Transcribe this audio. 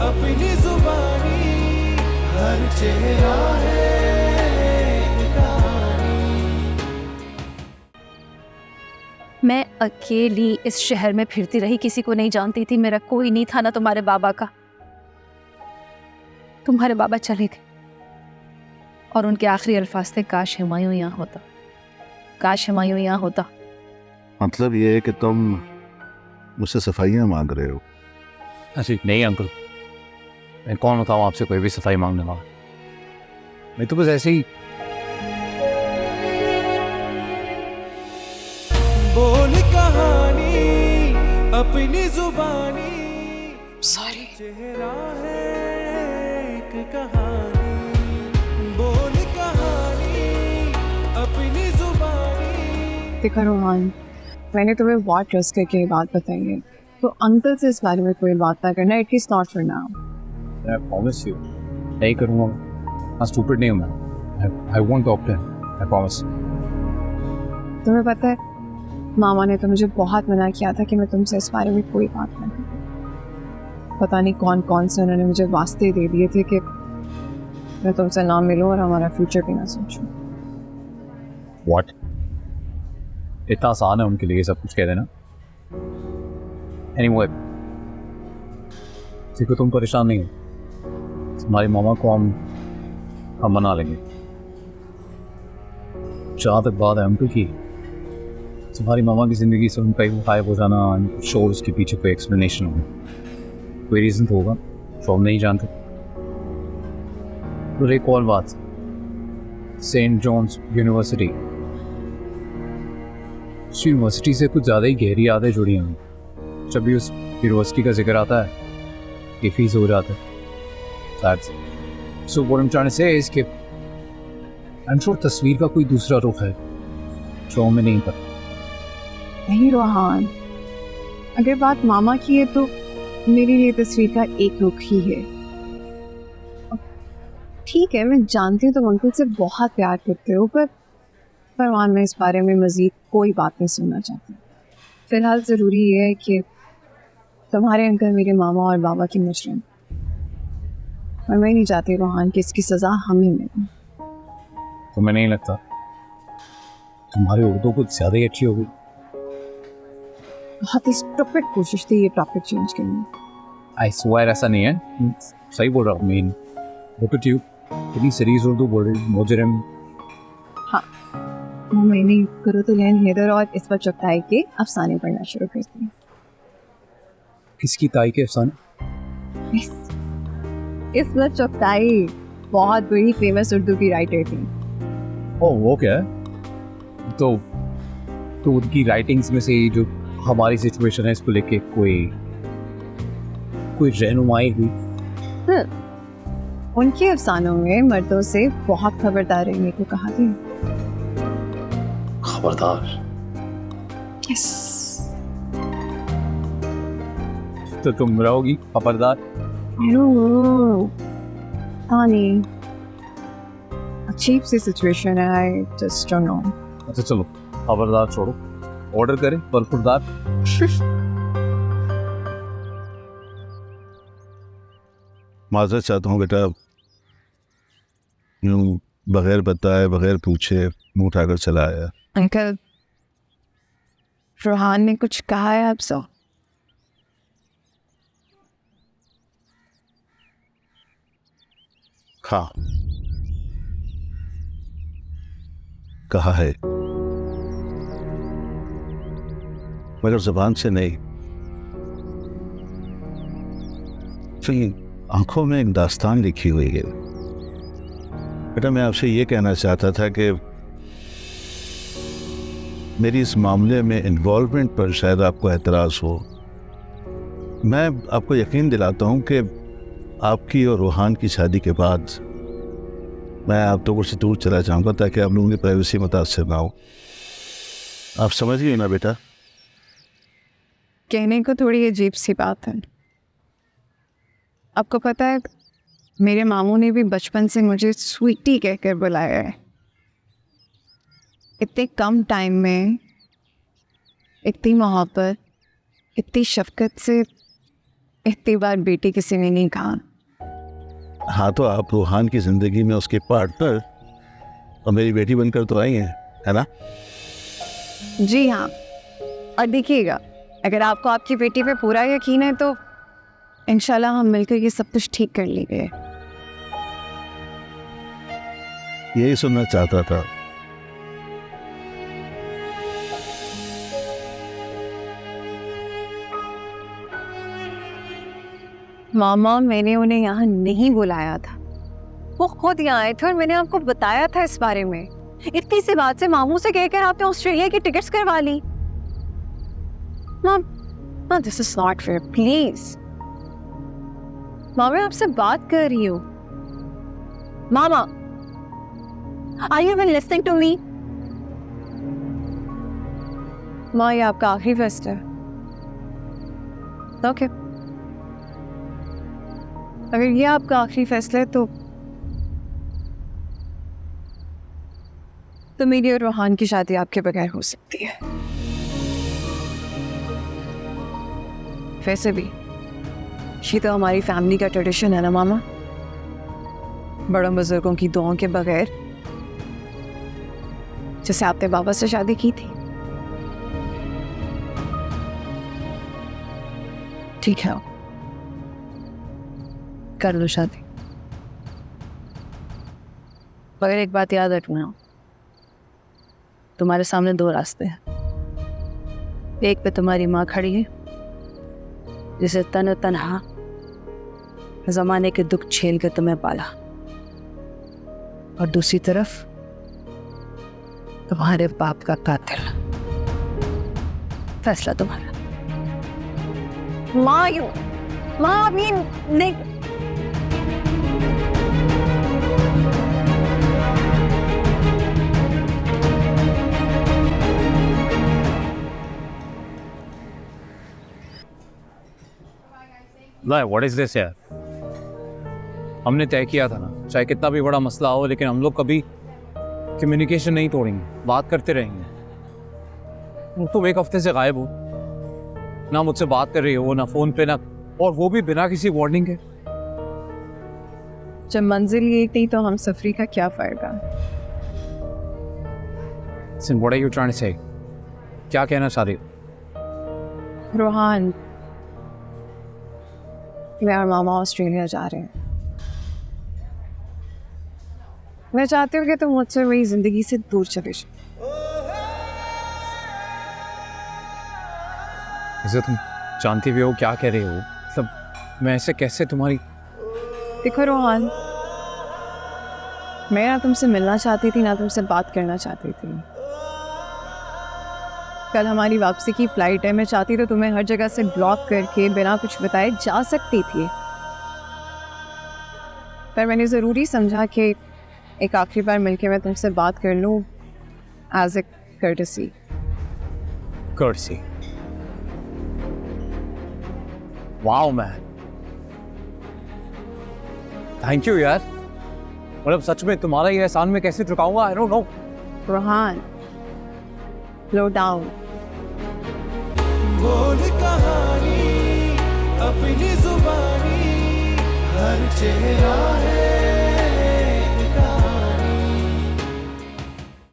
अपनी जुबानी, हर चेहरा है एक कहानी। मैं अकेली इस शहर में फिरती रही, किसी को नहीं जानती थी, मेरा कोई नहीं था ना तुम्हारे बाबा का। तुम्हारे बाबा चले गए और उनके आखिरी अल्फाज थे, काश हुमायूं यहाँ होता, काश हुमायूं यहाँ होता। मतलब ये है कि तुम मुझसे सफाइयाँ मांग रहे हो? अच्छा नहीं अंकल, मैं कौन होता हूँ आपसे कोई भी सफाई मांगने वाला? मैं तो बस ऐसे ही। बोल कहानी अपनी जुबानी, सॉरी। चेहरा है एक कहानी। बोल कहानी अपनी जुबानी। देखो रोहान, मैंने तुम्हें बहुत ट्रस्ट करके ये बात बताई है, तो अंकल से इस बारे में कोई बात ना करना, at least not for now. I promise you, नहीं करूँगा। हाँ स्टूपिड नहीं हूँ मैं। I won't talk to him. I promise. तुम्हें पता है, मामा ने तो मुझे बहुत मना किया था कि मैं तुमसे इस बारे में कोई बात ना करूं। पता नहीं कौन कौन से उन्होंने मुझे वास्ते दे दिए थे कि मैं तुमसे ना मिलूं और हमारा फ्यूचर भी ना सोचूं। What? इतना आसान है उनके लिए ये सब कुछ कह देना? Anyway, देखो तुम परेशान नहीं हो, तुम्हारी मामा को हम मना लेंगे। जहाँ तक बात है अंकल की, तुम्हारी मामा की जिंदगी से उनका गायब हो जाना, श्योर उसके पीछे कोई एक्सप्लेनेशन होगा, कोई रीजन तो होगा जो हम नहीं जानते। तो एक और बात, सेंट जॉन्स यूनिवर्सिटी, उस यूनिवर्सिटी से कुछ ज़्यादा ही गहरी यादें जुड़ी हैं। जब भी उस यूनिवर्सिटी का जिक्र आता है ये फीस हो जाता है। So what I'm trying to say is कि I'm sure तस्वीर का कोई दूसरा रुख है जो हमें नहीं पता। नहीं रोहान, अगर बात मामा की है तो मेरे लिए तस्वीर का एक रुख ही है। ठीक है, मैं जानती हूँ तुम अंकल से बहुत प्यार करते हो, पर फरमान मैं इस बारे में मजीद कोई बात नहीं सुनना चाहती। फिलहाल ज़रूरी है कि तुम्हारे अंकल मेरे मामा और बाबा की मुजरिम, और मैं नहीं चाहती रोहान कि इसकी सज़ा हमें मिले। तुम्हें नहीं लगता तुम्हारी उर्दू कुछ ज़्यादा ही अच्छी होगी? बहुत ही स्टूपिड कोशिश थी ये टॉपिक चेंज करने। I swear ऐसा नहीं है, सही बोल रहा हूँ। मीन look at you, इतनी सीरीज उर्दू बोल रही, मुजरिम। हाँ, मैंने कुरुतुलैन हैदर और इस पर चुगताई के अफसाने पढ़ना शुरू कर दिए। किसकी ताई के अफसाने? इस पर चुगताई बहुत बड़ी फेमस उर्दू की राइटर थी। ओह वो क्या है? तो उनकी राइटिंग्स में से जो हमारी सिचुएशन है इसको लेके कोई रहनुमाई हुई? उनके अफसानों में मर्दों से बहुत खबरदार रहने को कहा गया। खबरदार? यस। तो तुम रहोगी खबरदार? तानी, अजीब सी सिचुएशन है, आई जस्ट डोंट नो। अच्छा चलो खबरदार छोड़ो, ऑर्डर करें बरखुरदार। माजरत चाहता हूँ बेटा, यूँ बगैर बताए बगैर पूछे मुँह उठाकर चला आया। अंकल, रोहान ने कुछ कहा है आपसे? हाँ कहा है, मगर जुबान से नहीं। फिर आंखों में एक दास्तान लिखी हुई है। बेटा मैं आपसे ये कहना चाहता था कि मेरी इस मामले में इन्वॉल्वमेंट पर शायद आपको एतराज़ हो। मैं आपको यकीन दिलाता हूँ कि आपकी और रोहान की शादी के बाद मैं आप लोगों से दूर चला जाऊँगा ताकि आप लोगों की प्राइवेसी मुतासर ना हो। आप समझिए ना बेटा। कहने को थोड़ी अजीब सी बात है। आपको पता है, मेरे मामू ने भी बचपन से मुझे स्वीटी कहकर बुलाया है। इतने कम टाइम में इतनी मोहब्बत, इतनी शफकत से इतनी बार बेटी किसी ने नहीं कहा। हाँ, तो आप रूहान की ज़िंदगी में उसके पार्टनर और मेरी बेटी बनकर तो आई हैं, है ना? जी हाँ, और देखिएगा, अगर आपको आपकी बेटी पे पूरा यकीन है तो इंशाल्लाह हम मिलकर ये सब कुछ ठीक कर लेंगे। यही सुनना चाहता था। मामा, मैंने उन्हें यहाँ नहीं बुलाया था, वो खुद यहाँ आए थे और मैंने आपको बताया था इस बारे में। इतनी सी बात से मामू से कहकर आपने ऑस्ट्रेलिया की टिकट्स करवा ली। Mom, this is not fair, please. Mama, मैं आपसे बात कर रही हूँ। Mama, are you even listening to me? माँ, ये आपका आखिरी फेस्ट है। ओके, अगर ये आपका आखिरी फैसला है तो मेरी और रोहान की शादी आपके बगैर हो सकती है। वैसे भी ये तो हमारी फैमिली का ट्रेडिशन है ना मामा, बड़ों बुजुर्गों की दुआओं के बगैर, जैसे आपने बाबा से शादी की थी। ठीक है, कर लो शादी, मगर एक बात याद रखना, तुम्हारे सामने दो रास्ते हैं। एक पे तुम्हारी माँ खड़ी है जिसे तन तनहा जमाने के दुख झेल के तुम्हें पाला, और दूसरी तरफ तुम्हारे बाप का कातिल। फैसला तुम्हारा। माँ अभी नहीं। व्हाट इज दिस यार? हमने तय किया था ना, चाहे कितना भी बड़ा मसला हो, लेकिन हम लोग कभी कम्युनिकेशन नहीं तोड़ेंगे, बात करते रहेंगे। तुम एक हफ्ते से गायब हो, ना मुझसे बात कर रही हो, ना फोन पे, ना, और वो भी बिना किसी वार्निंग के। जब मंजिल ये थी तो हम सफरी का क्या फायदा? What are you trying to say? क्या कहना चाह रही हो? रोहान, मैं और मामा ऑस्ट्रेलिया जा रहे हैं। मैं चाहती हूँ कि तुम मुझसे मेरी जिंदगी से दूर चले जाओ। इसे तुम जानती भी हो क्या कह रहे हो? मतलब मैं ऐसे कैसे तुम्हारी... देखो रोहान, मैं ना तुमसे मिलना चाहती थी ना तुमसे बात करना चाहती थी। कल हमारी वापसी की फ्लाइट है, मैं चाहती तो तुम्हें हर जगह से ब्लॉक करके बिना कुछ बताए जा सकती थी, पर मैंने ज़रूरी समझा कि एक आखिरी बार मिलके मैं तुमसे बात कर लूँ as a courtesy। Courtesy? Wow man, thank you यार। मतलब सच में तुम्हारा ये एहसान मैं कैसे चुकाऊंगा? I don't know। Rohan, low down. बोल कहानी अपनी जुबानी, हर चेहरा है